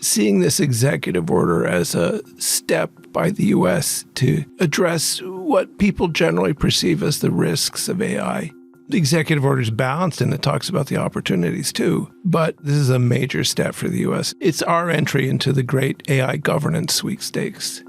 seeing this executive order as a step by the U.S. to address what people generally perceive as the risks of AI. The executive order is balanced and it talks about the opportunities too, but this is a major step for the U.S. It's our entry into the great AI governance sweepstakes.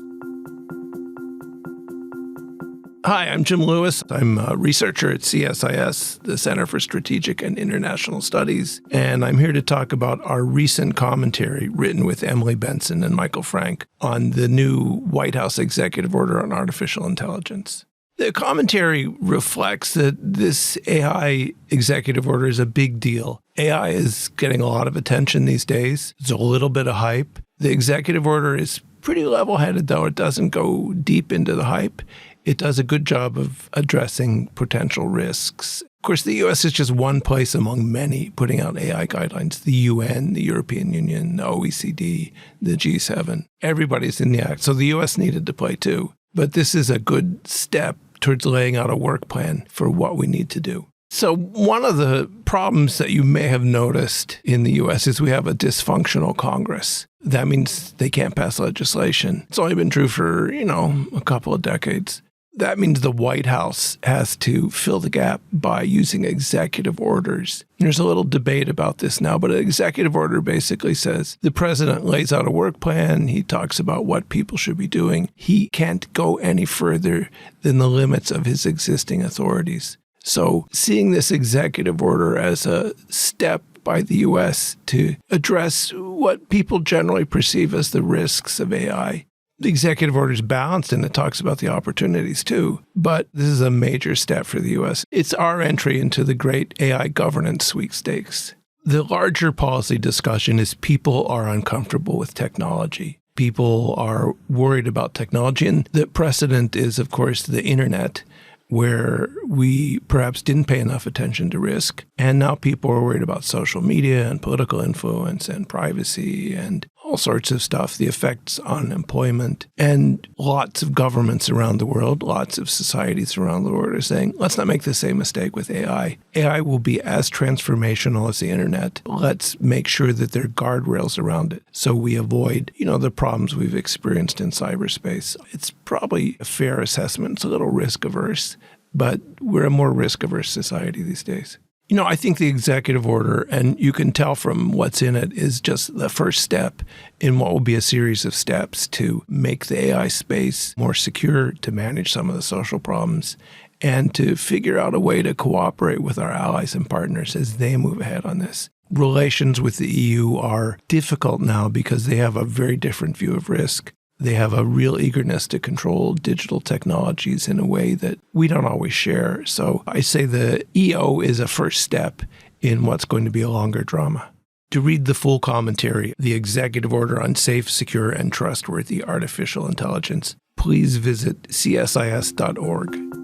Hi, I'm Jim Lewis. I'm a researcher at CSIS, the Center for Strategic and International Studies, and I'm here to talk about our recent commentary written with Emily Benson and Michael Frank on the new White House executive order on artificial intelligence. The commentary reflects that this AI executive order is a big deal. AI is getting a lot of attention these days. There's a little bit of hype. The executive order is pretty level-headed, though. It doesn't go deep into the hype. It does a good job of addressing potential risks. Of course, the U.S. is just one place among many putting out AI guidelines. The UN, the European Union, the OECD, the G7. Everybody's in the act. So the U.S. needed to play too. But this is a good step towards laying out a work plan for what we need to do. So one of the problems that you may have noticed in the U.S. is we have a dysfunctional Congress. That means they can't pass legislation. It's only been true for, a couple of decades. That means the White House has to fill the gap by using executive orders. There's a little debate about this now, but an executive order basically says the president lays out a work plan. He talks about what people should be doing. He can't go any further than the limits of his existing authorities. So seeing this executive order as a step by the U.S. to address what people generally perceive as the risks of AI. The executive order is balanced and it talks about the opportunities too, but this is a major step for the U.S. It's our entry into the great AI governance sweepstakes. The larger policy discussion is people are uncomfortable with technology. People are worried about technology, and the precedent is, of course, the internet, where we perhaps didn't pay enough attention to risk. And now people are worried about social media and political influence and privacy and all sorts of stuff, the effects on employment. And lots of governments around the world, lots of societies around the world are saying, let's not make the same mistake with AI. AI will be as transformational as the internet. Let's make sure that there are guardrails around it so we avoid, the problems we've experienced in cyberspace. It's probably a fair assessment. It's a little risk averse, but we're a more risk averse society these days. I think the executive order, and you can tell from what's in it, is just the first step in what will be a series of steps to make the AI space more secure, to manage some of the social problems, and to figure out a way to cooperate with our allies and partners as they move ahead on this. Relations with the EU are difficult now because they have a very different view of risk. They have a real eagerness to control digital technologies in a way that we don't always share. So I say the EO is a first step in what's going to be a longer drama. To read the full commentary, the executive order on safe, secure, and trustworthy artificial intelligence, please visit csis.org.